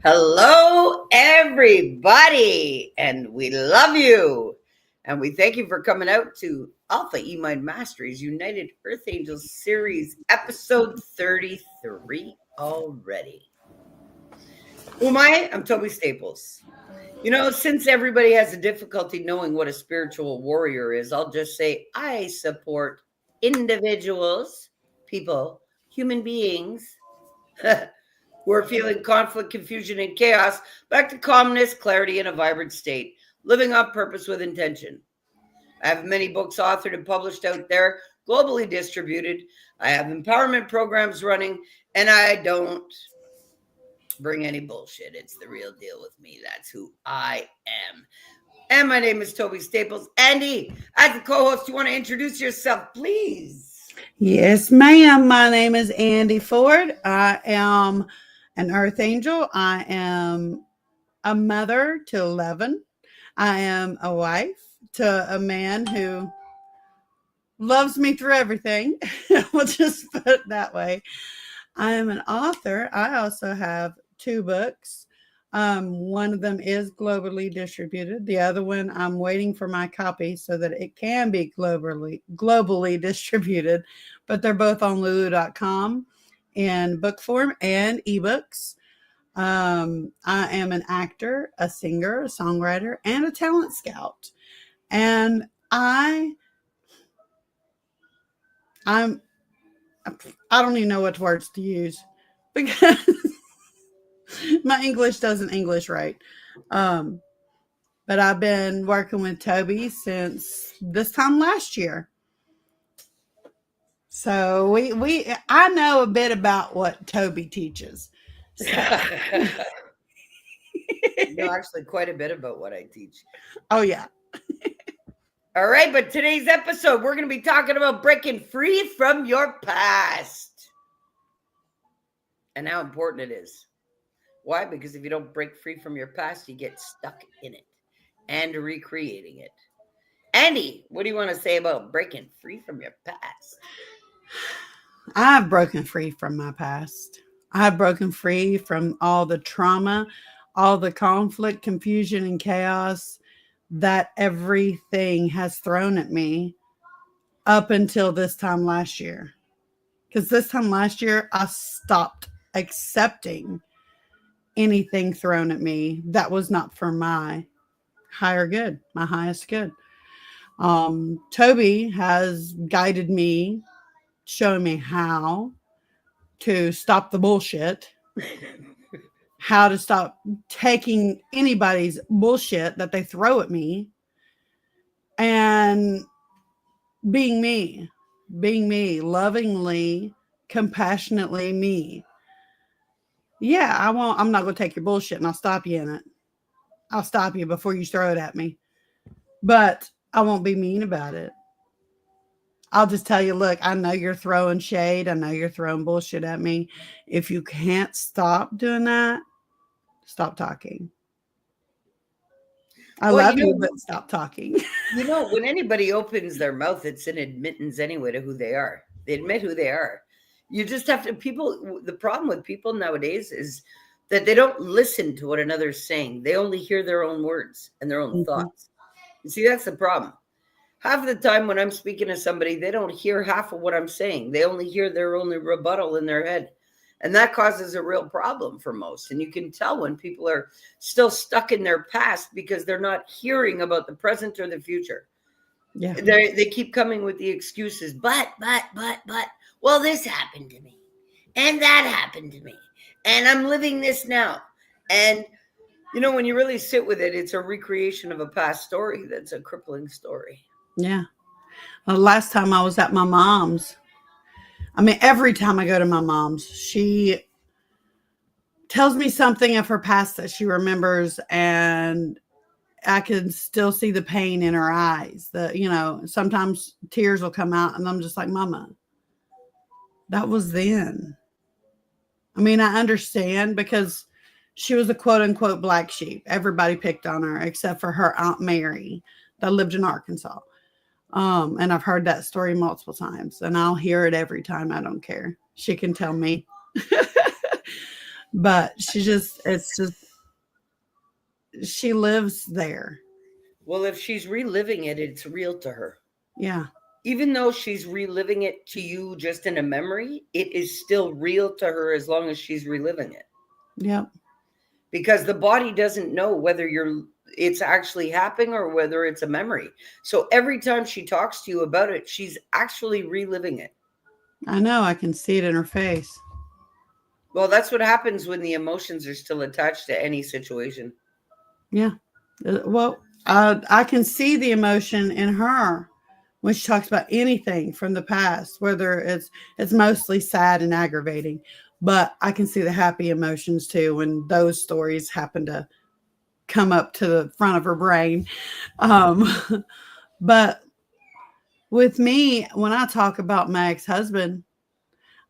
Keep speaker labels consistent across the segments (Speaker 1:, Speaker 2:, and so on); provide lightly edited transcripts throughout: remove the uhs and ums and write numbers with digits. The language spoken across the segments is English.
Speaker 1: Hello, everybody, and we love you. And we thank you for coming out to Alpha E-Mind Masteries United Earth Angels Series, episode 33 already. Who am I? I'm Toby Staples. You know, since everybody has a difficulty knowing what a spiritual warrior is, I'll just say I support individuals, people, human beings who are feeling conflict, confusion, and chaos back to calmness, clarity, and a vibrant state, living on purpose with intention. I have many books authored and published out there, globally distributed. I have empowerment programs running, and I don't bring any bullshit. It's the real deal with me. That's who I am. And my name is Toby Staples. Andy, as the co-host, you want to introduce yourself, please?
Speaker 2: Yes, ma'am. My name is Andy Ford. I am an Earth Angel. I am a mother to 11. I am a wife to a man who loves me through everything. We'll just put it that way. I am an author. I also have 2 books. One of them is globally distributed. The other one, I'm waiting for my copy so that it can be globally distributed. But they're both on Lulu.com in book form and ebooks. I am an actor, a singer, a songwriter, and a talent scout. And I don't even know what words to use because my English doesn't English right. But I've been working with Toby since this time last year. So I know a bit about what Toby teaches. So.
Speaker 1: You know actually quite a bit about what I teach.
Speaker 2: Oh, yeah.
Speaker 1: All right, but today's episode, we're going to be talking about breaking free from your past and how important it is. Why? Because if you don't break free from your past, you get stuck in it and recreating it. Andy, what do you want to say about breaking free from your past?
Speaker 2: I've broken free from my past. I've broken free from all the trauma, all the conflict, confusion, and chaos that everything has thrown at me up until this time last year. Because this time last year, I stopped accepting anything thrown at me that was not for my higher good, my highest good. Toby has guided me, showing me how to stop the bullshit, how to stop taking anybody's bullshit that they throw at me, and being me, lovingly, compassionately me. Yeah, I'm not going to take your bullshit and I'll stop you in it. I'll stop you before you throw it at me. But I won't be mean about it. I'll just tell you, look, I know you're throwing shade. I know you're throwing bullshit at me. If you can't stop doing that, stop talking. I love you, but stop talking.
Speaker 1: You know, when anybody opens their mouth, it's an admittance anyway to who they are. They admit who they are. You just have to, the problem with people nowadays is that they don't listen to what another's saying. They only hear their own words and their own thoughts. You see, that's the problem. Half of the time when I'm speaking to somebody, they don't hear half of what I'm saying. They only hear their only rebuttal in their head. And that causes a real problem for most. And you can tell when people are still stuck in their past because they're not hearing about the present or the future.
Speaker 2: Yeah.
Speaker 1: They keep coming with the excuses. But. Well, this happened to me. And that happened to me. And I'm living this now. And, you know, when you really sit with it, it's a recreation of a past story that's a crippling story.
Speaker 2: Yeah. Well, last time I was at my mom's, every time I go to my mom's, she tells me something of her past that she remembers, and I can still see the pain in her eyes. Sometimes tears will come out, and I'm just like, Mama, that was then. I understand because she was a quote unquote black sheep. Everybody picked on her except for her Aunt Mary that lived in Arkansas. And I've heard that story multiple times, and I'll hear it every time. I don't care. She can tell me. But it's just, she lives there.
Speaker 1: Well, if she's reliving it, it's real to her.
Speaker 2: Yeah.
Speaker 1: Even though she's reliving it to you just in a memory, it is still real to her as long as she's reliving it.
Speaker 2: Yep.
Speaker 1: Because the body doesn't know whether it's actually happening or whether it's a memory. So every time she talks to you about it, she's actually reliving it.
Speaker 2: I know. I can see it in her face.
Speaker 1: Well, that's what happens when the emotions are still attached to any situation.
Speaker 2: Yeah. Well, I can see the emotion in her when she talks about anything from the past, whether it's mostly sad and aggravating, but I can see the happy emotions too when those stories happen to come up to the front of her brain. Um, but with me, when I talk about my ex-husband,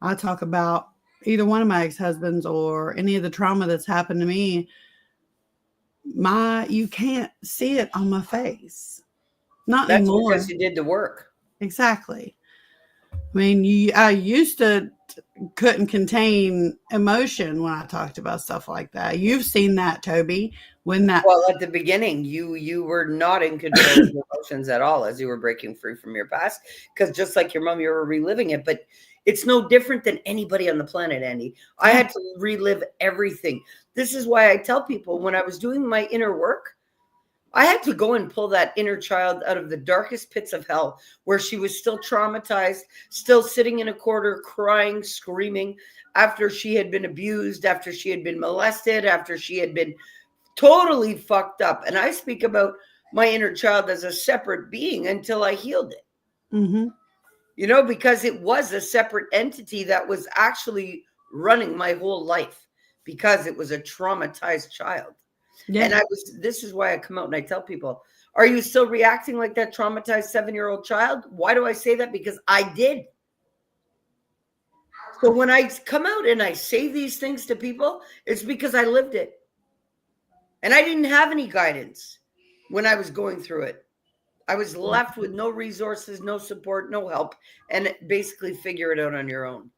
Speaker 2: I talk about either one of my ex-husbands or any of the trauma that's happened to me. You can't see it on my face. Not
Speaker 1: That's
Speaker 2: anymore.
Speaker 1: because you did the work.
Speaker 2: Exactly. I mean, I used to couldn't contain emotion when I talked about stuff like that. You've seen that, Toby,
Speaker 1: Well, at the beginning, you were not in control of your emotions at all as you were breaking free from your past. Because just like your mom, you were reliving it. But it's no different than anybody on the planet, Andy. I had to relive everything. This is why I tell people when I was doing my inner work, I had to go and pull that inner child out of the darkest pits of hell where she was still traumatized, still sitting in a corner, crying, screaming after she had been abused, after she had been molested, after she had been totally fucked up. And I speak about my inner child as a separate being until I healed it.
Speaker 2: Mm-hmm.
Speaker 1: You know, because it was a separate entity that was actually running my whole life because it was a traumatized child.
Speaker 2: Yeah.
Speaker 1: And this is why I come out and I tell people, are you still reacting like that traumatized 7-year-old child? Why do I say that? Because I did. So when I come out and I say these things to people, it's because I lived it. And I didn't have any guidance when I was going through it. I was left with no resources, no support, no help, and basically figure it out on your own.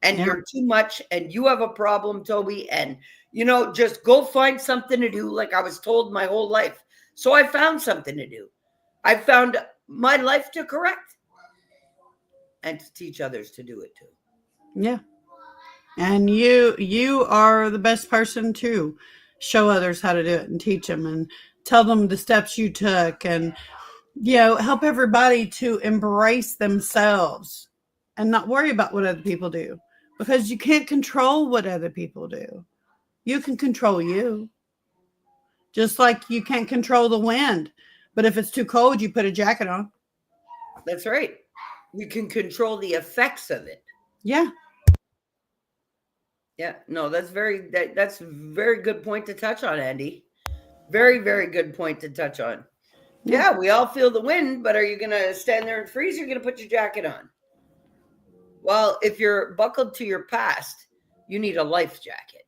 Speaker 1: And you're too much, and you have a problem, Toby, and, just go find something to do, like I was told my whole life. So I found something to do. I found my life to correct and to teach others to do it too.
Speaker 2: Yeah. And you are the best person to show others how to do it and teach them and tell them the steps you took and help everybody to embrace themselves and not worry about what other people do, because you can't control what other people do. You can control you. Just like you can't control the wind, but if it's too cold, you put a jacket on.
Speaker 1: That's right. You can control the effects of it.
Speaker 2: Yeah.
Speaker 1: Yeah, no, that's a very good point to touch on, Andy. Very, very good point to touch on. Yeah, we all feel the wind, but are you going to stand there and freeze or are you going to put your jacket on? Well, if you're buckled to your past, you need a life jacket.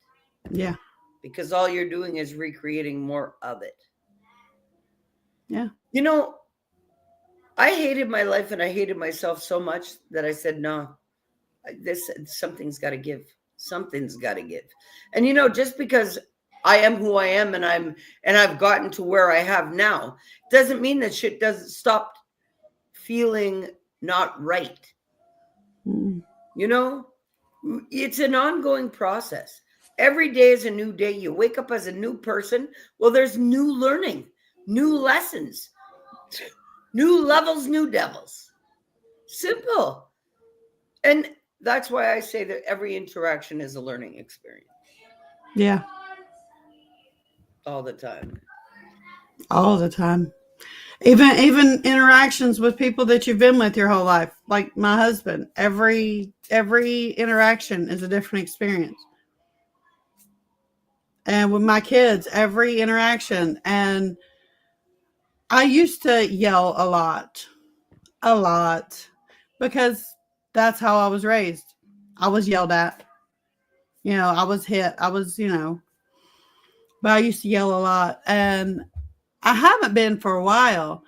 Speaker 2: Yeah.
Speaker 1: Because all you're doing is recreating more of it.
Speaker 2: Yeah.
Speaker 1: I hated my life and I hated myself so much that I said, no, something's got to give. Something's got to give. And just because I am who I am and I've gotten to where I have now, doesn't mean that shit doesn't stop feeling not right.
Speaker 2: Mm.
Speaker 1: It's an ongoing process. Every day is a new day. You wake up as a new person. Well, there's new learning, new lessons, new levels, new devils. Simple. And that's why I say that every interaction is a learning experience.
Speaker 2: Yeah.
Speaker 1: All the time.
Speaker 2: All the time. Even interactions with people that you've been with your whole life, like my husband. Every interaction is a different experience. And with my kids, every interaction. And I used to yell a lot, because that's how I was raised. I was yelled at. I was hit. But I used to yell a lot. And I haven't been for a while.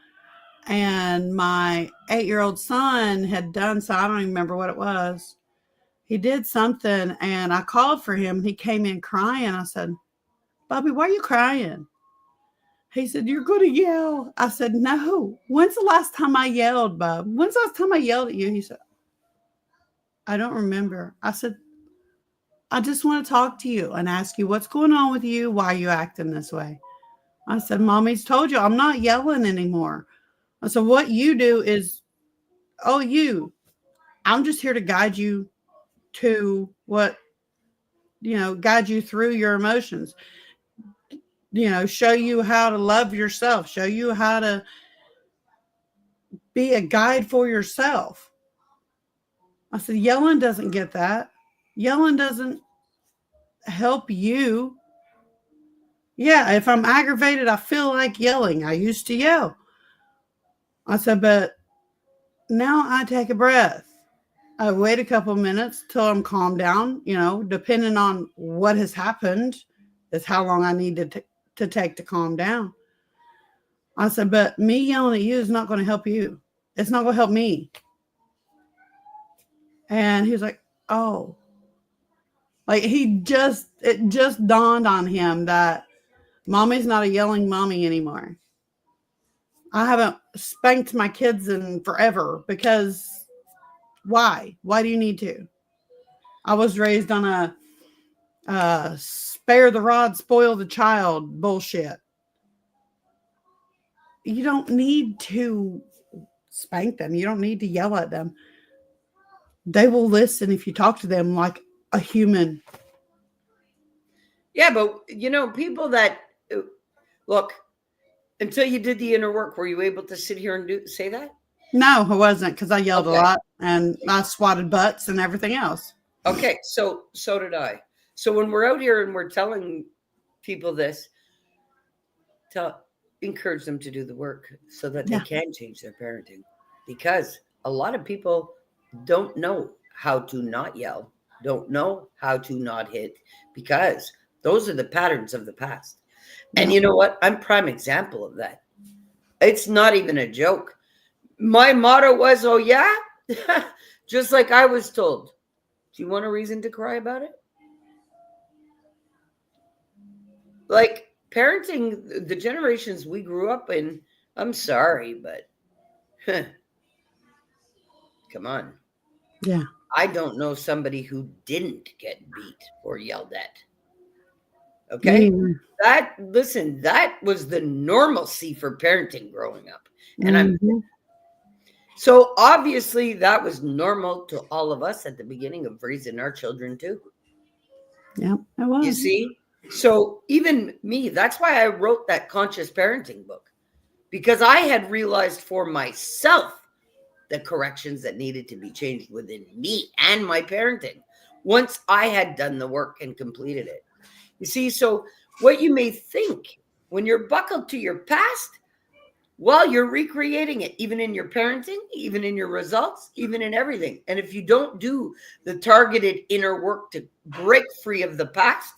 Speaker 2: And my 8-year-old son had done so. I don't even remember what it was. he did something, and I called for him. He came in crying. I said, Bobby, why are you crying? He said, you're going to yell. I said, no. When's the last time I yelled, Bob? When's the last time I yelled at you? He said, I don't remember. I said, I just want to talk to you and ask you what's going on with you. Why are you acting this way? I said, Mommy's told you I'm not yelling anymore. I said, what you do is, I'm just here to guide you to what, guide you through your emotions, show you how to love yourself, show you how to be a guide for yourself. I said, yelling doesn't get that. Yelling doesn't help you. Yeah, if I'm aggravated, I feel like yelling. I used to yell. I said, but now I take a breath. I wait a couple minutes till I'm calmed down, depending on what has happened is how long I need to take to calm down. I said, but me yelling at you is not going to help you. It's not going to help me. And he was like, oh. Like it just dawned on him that Mommy's not a yelling mommy anymore. I haven't spanked my kids in forever because why? Why do you need to? I was raised on a spare the rod, spoil the child bullshit. You don't need to spank them. You don't need to yell at them. They will listen if you talk to them like a human.
Speaker 1: Yeah, but people that look, until you did the inner work, were you able to sit here and say that?
Speaker 2: No, I wasn't, because I yelled a lot and I swatted butts and everything else.
Speaker 1: Okay, so did I. So when we're out here and we're telling people this, encourage them to do the work so that they can change their parenting, because a lot of people don't know how to not yell, don't know how to not hit, because those are the patterns of the past. And you know what? I'm prime example of that. It's not even a joke. My motto was, oh yeah, just like I was told. Do you want a reason to cry about it? Like parenting, the generations we grew up in, I'm sorry, but come on.
Speaker 2: Yeah.
Speaker 1: I don't know somebody who didn't get beat or yelled at. Okay? That was the normalcy for parenting growing up. And so obviously that was normal to all of us at the beginning of raising our children too.
Speaker 2: Yeah, it was.
Speaker 1: You see? So even me, that's why I wrote that conscious parenting book, because I had realized for myself the corrections that needed to be changed within me and my parenting once I had done the work and completed it. You see, so what you may think when you're buckled to your past, well, you're recreating it, even in your parenting, even in your results, even in everything. And if you don't do the targeted inner work to break free of the past,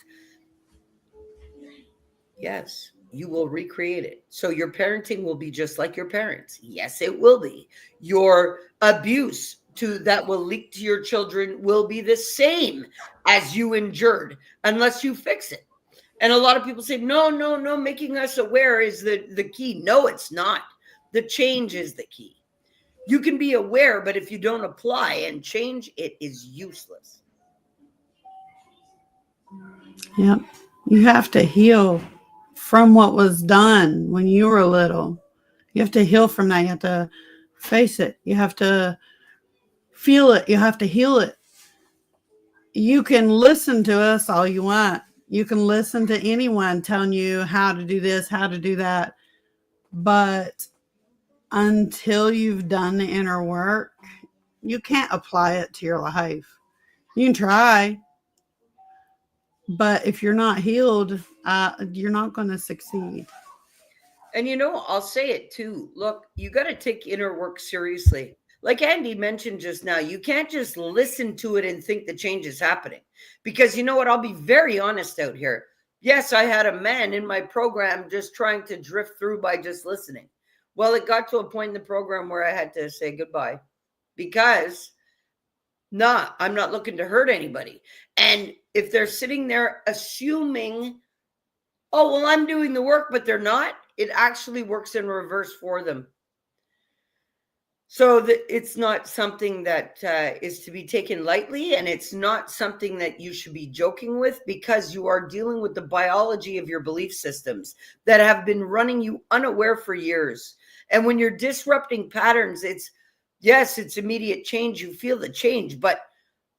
Speaker 1: yes, you will recreate it. So your parenting will be just like your parents. Yes, it will be. Your abuse that will leak to your children will be the same as you endured unless you fix it. And a lot of people say, no, making us aware is the key. No, it's not. The change is the key. You can be aware, but if you don't apply and change, it is useless.
Speaker 2: Yep. You have to heal from what was done when you were little. You have to heal from that. You have to face it. You have to feel it. You have to heal it. You can listen to us all you want. You can listen to anyone telling you how to do this, how to do that. But until you've done the inner work, you can't apply it to your life. You can try, but if you're not healed, you're not going to succeed.
Speaker 1: And I'll say it too. Look, you got to take inner work seriously. Like Andy mentioned just now, you can't just listen to it and think the change is happening. Because you know what? I'll be very honest out here. Yes, I had a man in my program just trying to drift through by just listening. Well, it got to a point in the program where I had to say goodbye, because Nah, I'm not looking to hurt anybody. And if they're sitting there assuming, oh, well, I'm doing the work, but they're not, it actually works in reverse for them. So it's not something that is to be taken lightly, and it's not something that you should be joking with, because you are dealing with the biology of your belief systems that have been running you unaware for years. And when you're disrupting patterns, it's immediate change. You feel the change, but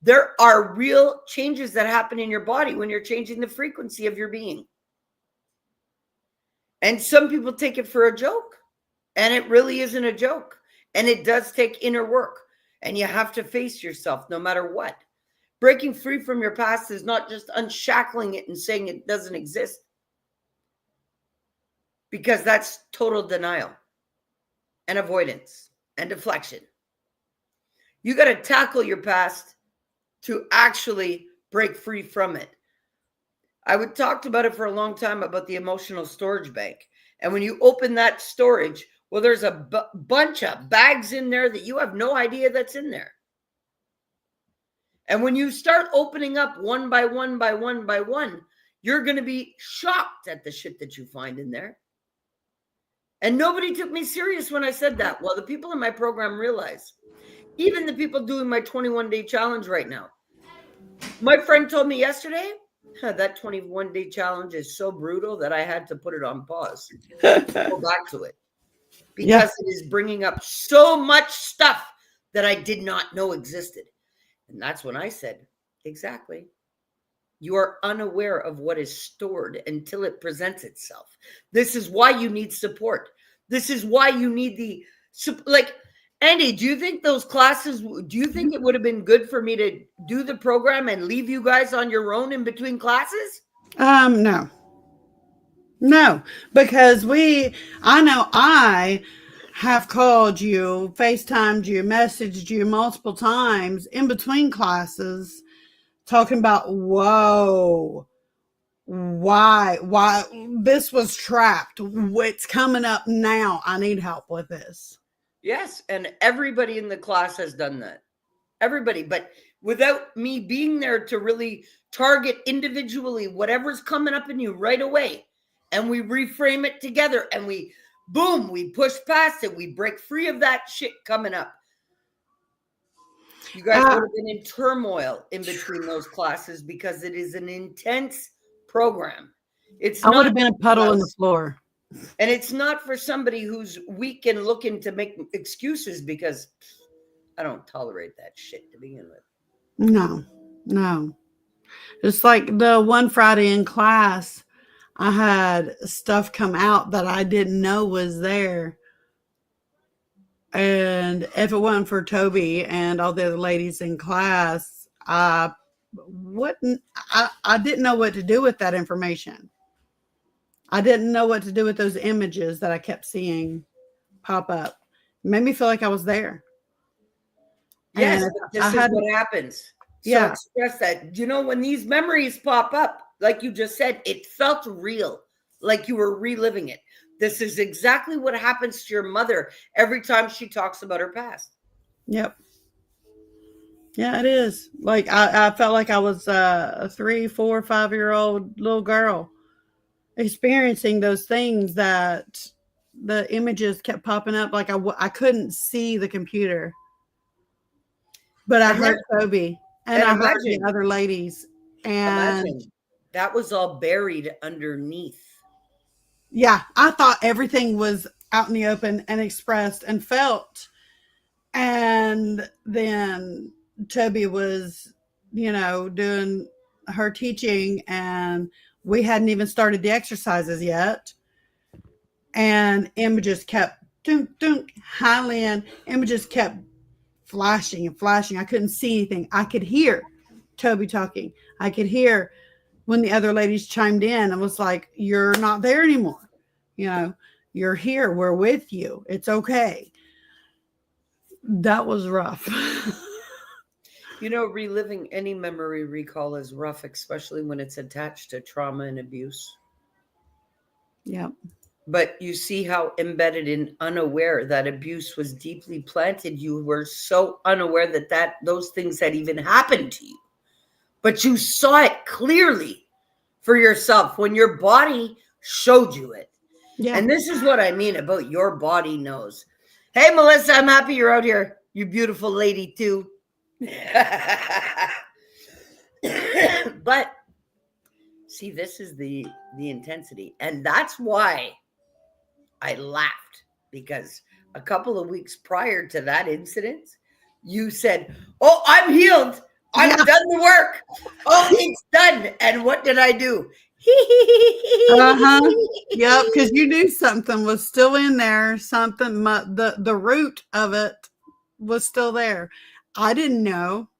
Speaker 1: there are real changes that happen in your body when you're changing the frequency of your being. And some people take it for a joke, and it really isn't a joke. And it does take inner work, and you have to face yourself no matter what. Breaking free from your past is not just unshackling it and saying it doesn't exist, because that's total denial and avoidance and deflection. You got to tackle your past to actually break free from it. I would talked about it for a long time about the emotional storage bank. And when you open that storage, well, there's a bunch of bags in there that you have no idea that's in there. And when you start opening up one by one by one by one, you're going to be shocked at the shit that you find in there. And nobody took me serious when I said that. Well, the people in my program realize, even the people doing my 21-day challenge right now. My friend told me yesterday, that 21-day challenge is so brutal that I had to put it on pause. Go back to it. Because it is bringing up so much stuff that I did not know existed. And that's when I said, exactly. You are unaware of what is stored until it presents itself. This is why you need support. This is why you need Andy, do you think those classes, do you think it would have been good for me to do the program and leave you guys on your own in between classes?
Speaker 2: No, because I know I have called you, FaceTimed you, messaged you multiple times in between classes talking about, whoa, why this was trapped. What's coming up now? I need help with this.
Speaker 1: Yes. And everybody in the class has done that. Everybody. But without me being there to really target individually whatever's coming up in you right away, and we reframe it together, and we push past it. We break free of that shit coming up. You guys would have been in turmoil in between those classes, because it is an intense program.
Speaker 2: I would have been a puddle on the floor.
Speaker 1: And it's not for somebody who's weak and looking to make excuses, because I don't tolerate that shit to begin with.
Speaker 2: No. Just like the one Friday in class, I had stuff come out that I didn't know was there. And if it wasn't for Toby and all the other ladies in class, I didn't know what to do with that information. I didn't know what to do with those images that I kept seeing pop up. It made me feel like I was there.
Speaker 1: Yes, but this is what happens. So express that. When these memories pop up, like you just said, it felt real, like you were reliving it. This is exactly what happens to your mother every time she talks about her past.
Speaker 2: Yep. Yeah, it is. Like I felt like I was a 3, 4, 5-year-old little girl experiencing those things that the images kept popping up. Like I couldn't see the computer, but I heard Toby and I heard the other ladies. And
Speaker 1: that was all buried underneath.
Speaker 2: Yeah, I thought everything was out in the open and expressed and felt. And then Toby was, doing her teaching, and we hadn't even started the exercises yet. And images kept highland images kept flashing and flashing. I couldn't see anything. I could hear Toby talking. I could hear when the other ladies chimed in and was like, "You're not there anymore. You're here. We're with you. It's okay." That was rough.
Speaker 1: Reliving any memory recall is rough, especially when it's attached to trauma and abuse.
Speaker 2: Yep.
Speaker 1: But you see how embedded and unaware that abuse was deeply planted. You were so unaware that those things had even happened to you. But you saw it clearly for yourself when your body showed you it.
Speaker 2: Yeah.
Speaker 1: And this is what I mean about your body knows. Hey, Melissa, I'm happy you're out here. You beautiful lady, too. But see, this is the intensity. And that's why I laughed, because a couple of weeks prior to that incident, you said, "Oh, I'm healed. I've
Speaker 2: Yeah.
Speaker 1: done the work. Oh, it's done." And what did I do?
Speaker 2: Uh-huh. Yep, because you knew something was still in there. Something, the root of it was still there. I didn't know.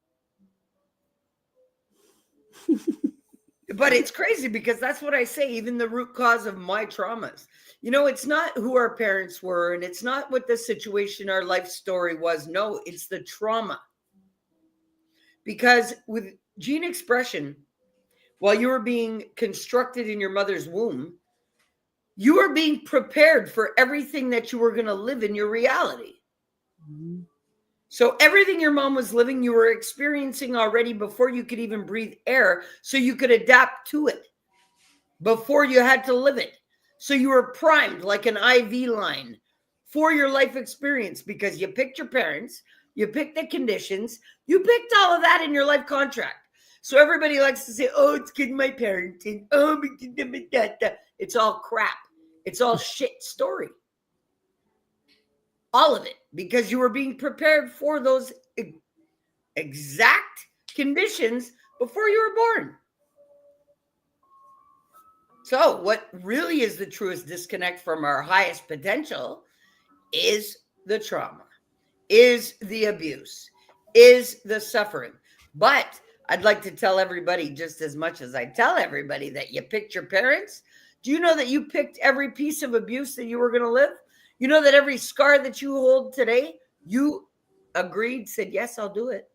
Speaker 1: But it's crazy because that's what I say, even the root cause of my traumas. It's not who our parents were, and it's not what the situation, our life story was. No, it's the trauma. Because with gene expression, while you were being constructed in your mother's womb, you were being prepared for everything that you were going to live in your reality.
Speaker 2: Mm-hmm.
Speaker 1: So everything your mom was living, you were experiencing already before you could even breathe air, so you could adapt to it before you had to live it. So you were primed like an IV line for your life experience, because you picked your parents, you picked the conditions, you picked all of that in your life contract. So everybody likes to say, "Oh, it's because my parents, and oh, it's all crap. It's all shit story." All of it, because you were being prepared for those exact conditions before you were born. So what really is the truest disconnect from our highest potential is the trauma, is the abuse, is the suffering. But I'd like to tell everybody, just as much as I tell everybody that you picked your parents, do you know that you picked every piece of abuse that you were going to live? You know that every scar that you hold today, you agreed, said, "Yes, I'll do it."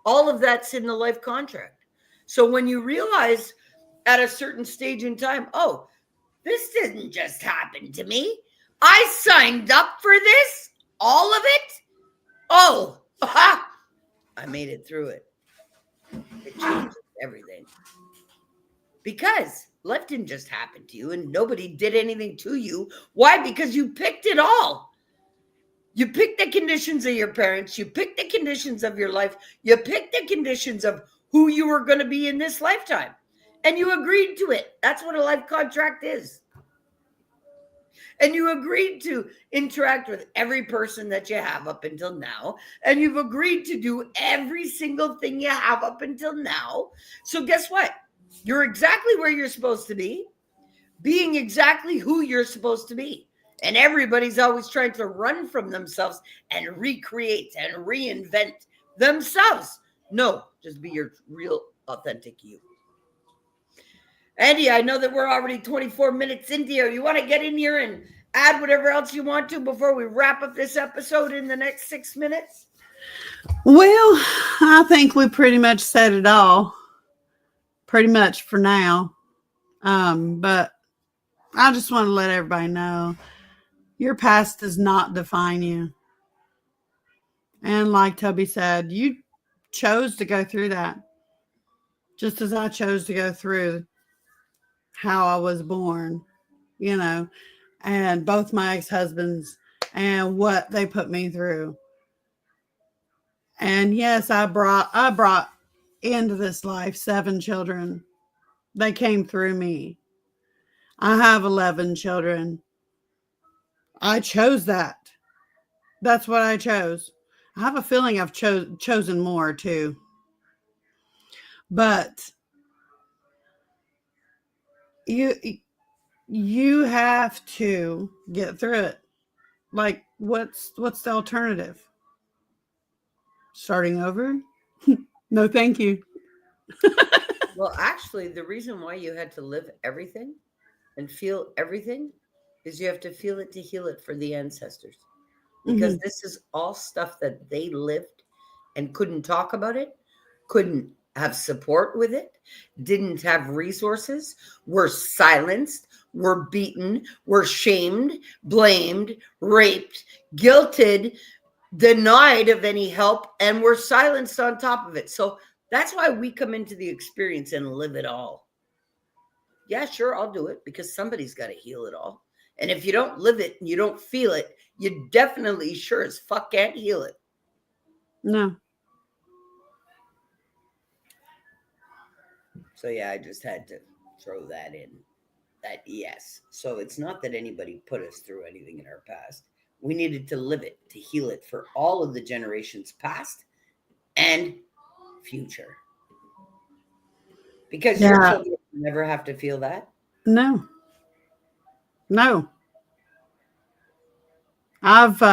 Speaker 1: All of that's in the life contract. So when you realize at a certain stage in time, "Oh, this didn't just happen to me. I signed up for this, all of it. Oh, aha, I made it through it." It changes everything. Because life didn't just happen to you, and nobody did anything to you. Why? Because you picked it all. You picked the conditions of your parents. You picked the conditions of your life. You picked the conditions of who you were going to be in this lifetime. And you agreed to it. That's what a life contract is. And you agreed to interact with every person that you have up until now. And you've agreed to do every single thing you have up until now. So guess what? You're exactly where you're supposed to be, being exactly who you're supposed to be. And everybody's always trying to run from themselves and recreate and reinvent themselves. No, just be your real, authentic you. Andy, I know that we're already 24 minutes into here. You want to get in here and add whatever else you want to before we wrap up this episode in the next 6 minutes?
Speaker 2: Well, I think we pretty much said it all. Pretty much for now. But I just want to let everybody know your past does not define you. And like Toby said, you chose to go through that. Just as I chose to go through how I was born, and both my ex-husbands and what they put me through. And yes, I brought into this life 7 children. They came through me. I have 11 children. I chose that. That's what I chose. I have a feeling I've chosen more too. But you have to get through it. Like, what's the alternative? Starting over? No, thank you.
Speaker 1: Well, actually, the reason why you had to live everything and feel everything is you have to feel it to heal it for the ancestors. Because
Speaker 2: Mm-hmm.
Speaker 1: this is all stuff that they lived and couldn't talk about it, couldn't have support with it, didn't have resources, were silenced, were beaten, were shamed, blamed, raped, guilted, denied of any help, and were silenced on top of it. So that's why we come into the experience and live it all. Yeah, sure, I'll do it because somebody's got to heal it all. And if you don't live it and you don't feel it, you definitely sure as fuck can't heal it.
Speaker 2: No.
Speaker 1: So yeah, I just had to throw that in. That yes. So it's not that anybody put us through anything in our past. We needed to live it, to heal it for all of the generations past and future. Because your children never have to feel that.
Speaker 2: No. No. I've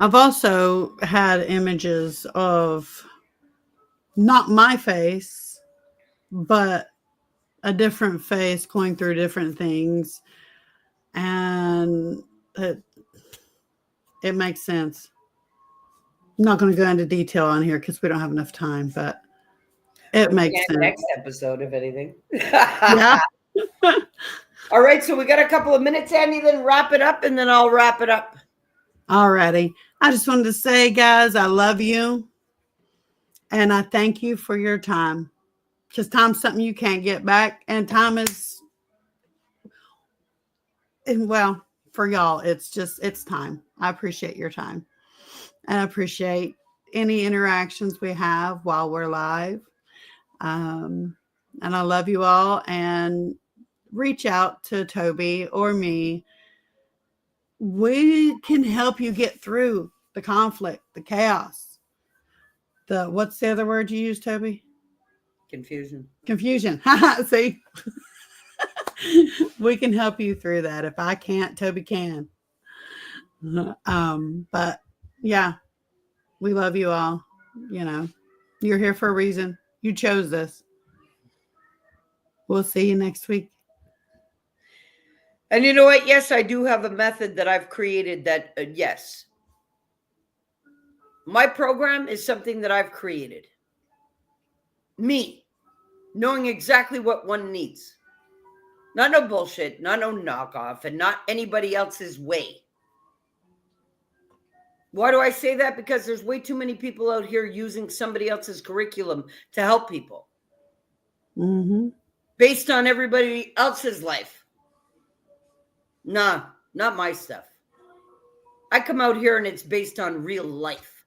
Speaker 2: also had images of not my face, but a different face going through different things, and it makes sense. I'm not going to go into detail on here because we don't have enough time, but it makes sense.
Speaker 1: Next episode, if anything.
Speaker 2: Yeah.
Speaker 1: All right, so we got a couple of minutes, Andy, then wrap it up, and then I'll wrap it up.
Speaker 2: Alrighty. I just wanted to say, guys, I love you, and I thank you for your time. Because time's something you can't get back, and time is, well, for y'all, it's time. I appreciate your time. And I appreciate any interactions we have while we're live. And I love you all, and reach out to Toby or me. We can help you get through the conflict, the chaos. What's the other word you use, Toby?
Speaker 1: Confusion.
Speaker 2: See? We can help you through that. If I can't, Toby can. But yeah, we love you all. You know, you're here for a reason. You chose this. We'll see you next week.
Speaker 1: And you know what? Yes, I do have a method that I've created that, yes. My program is something that I've created. Me, knowing exactly what one needs. Not no bullshit, not no knockoff, and not anybody else's way. Why do I say that? Because there's way too many people out here using somebody else's curriculum to help people.
Speaker 2: Mm-hmm.
Speaker 1: Based on everybody else's life. Nah, not my stuff. I come out here and it's based on real life.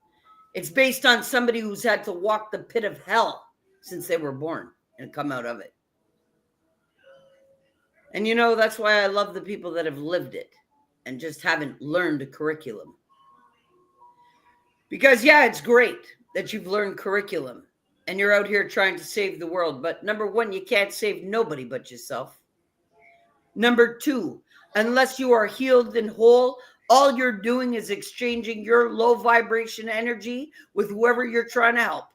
Speaker 1: It's based on somebody who's had to walk the pit of hell since they were born and come out of it. And you know, that's why I love the people that have lived it and just haven't learned a curriculum. Because yeah, it's great that you've learned curriculum and you're out here trying to save the world. But number one, you can't save nobody but yourself. Number two, unless you are healed and whole, all you're doing is exchanging your low vibration energy with whoever you're trying to help.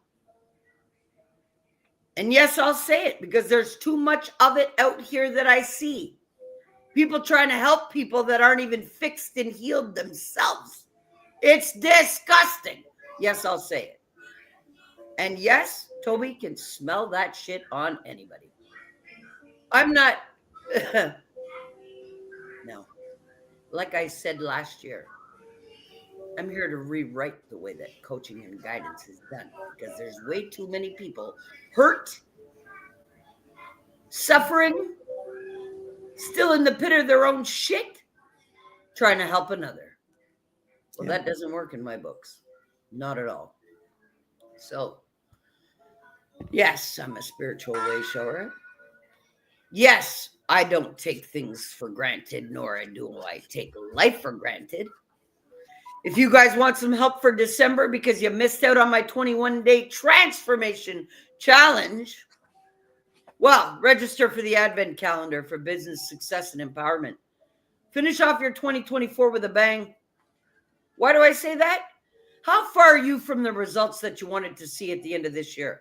Speaker 1: And yes, I'll say it because there's too much of it out here that I see. People trying to help people that aren't even fixed and healed themselves. It's disgusting. Yes, I'll say it. And yes, Toby can smell that shit on anybody. I'm not... No. Like I said last year, I'm here to rewrite the way that coaching and guidance is done because there's way too many people hurt, suffering, still in the pit of their own shit, trying to help another. Well, that doesn't work in my books. Not at all. So, yes, I'm a spiritual way shower. Yes, I don't take things for granted, nor do I take life for granted. If you guys want some help for December because you missed out on my 21-day transformation challenge, well, register for the Advent calendar for business success and empowerment. Finish off your 2024 with a bang. Why do I say that? How far are you from the results that you wanted to see at the end of this year?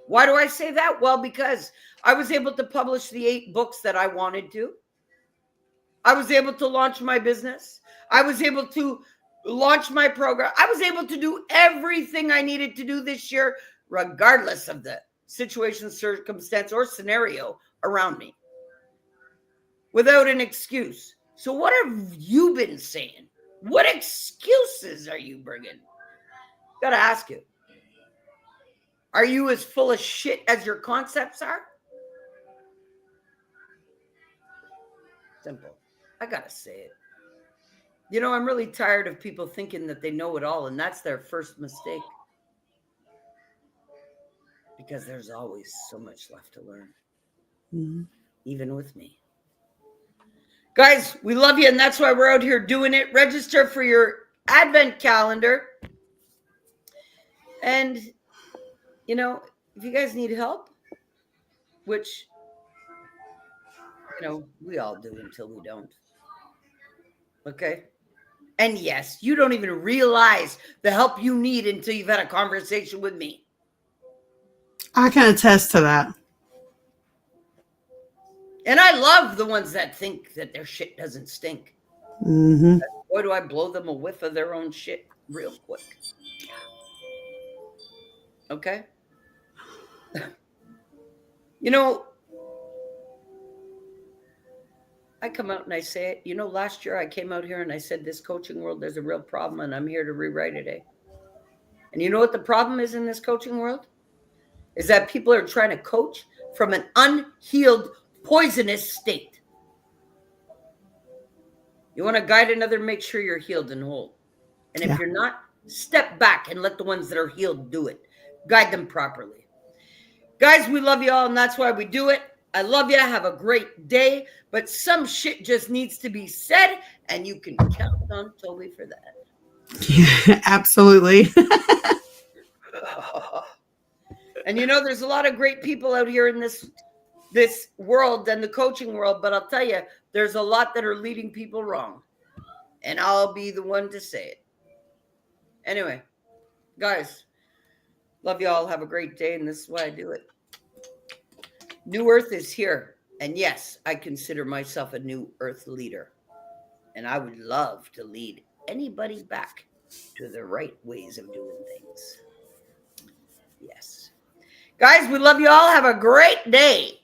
Speaker 1: Why do I say that? Well, because I was able to publish the 8 books that I wanted to. I was able to launch my business. I was able to launch my program. I was able to do everything I needed to do this year regardless of the situation, circumstance, or scenario around me, without an excuse. So what have you been saying? What excuses are you bringing? Gotta ask you. Are you as full of shit as your concepts are? Simple. I gotta say it. You know, I'm really tired of people thinking that they know it all, and that's their first mistake. Because there's always so much left to learn, even with me. Guys, we love you, and that's why we're out here doing it. Register for your Advent calendar. And, you know, if you guys need help, which, you know, we all do until we don't. Okay? And yes, you don't even realize the help you need until you've had a conversation with me.
Speaker 2: I can attest to that.
Speaker 1: And I love the ones that think that their shit doesn't stink.
Speaker 2: Mm-hmm.
Speaker 1: Boy, do I blow them a whiff of their own shit real quick. Okay? You know, I come out and I say it. You know, last year I came out here and I said, this coaching world, there's a real problem, and I'm here to rewrite it, eh? And you know what the problem is in this coaching world? Is that people are trying to coach from an unhealed, poisonous state. You want to guide another, make sure you're healed and whole. And if you're not, step back and let the ones that are healed do it. Guide them properly. Guys, we love you all, and that's why we do it. I love you. Have a great day. But some shit just needs to be said, and you can count on Toby for that.
Speaker 2: Yeah, absolutely.
Speaker 1: And you know, there's a lot of great people out here in this world and the coaching world, but I'll tell you, there's a lot that are leading people wrong. And I'll be the one to say it. Anyway, guys, love you all. Have a great day, and this is why I do it. New Earth is here. And yes, I consider myself a New Earth leader. And I would love to lead anybody back to the right ways of doing things. Yes. Guys, we love you all. Have a great day.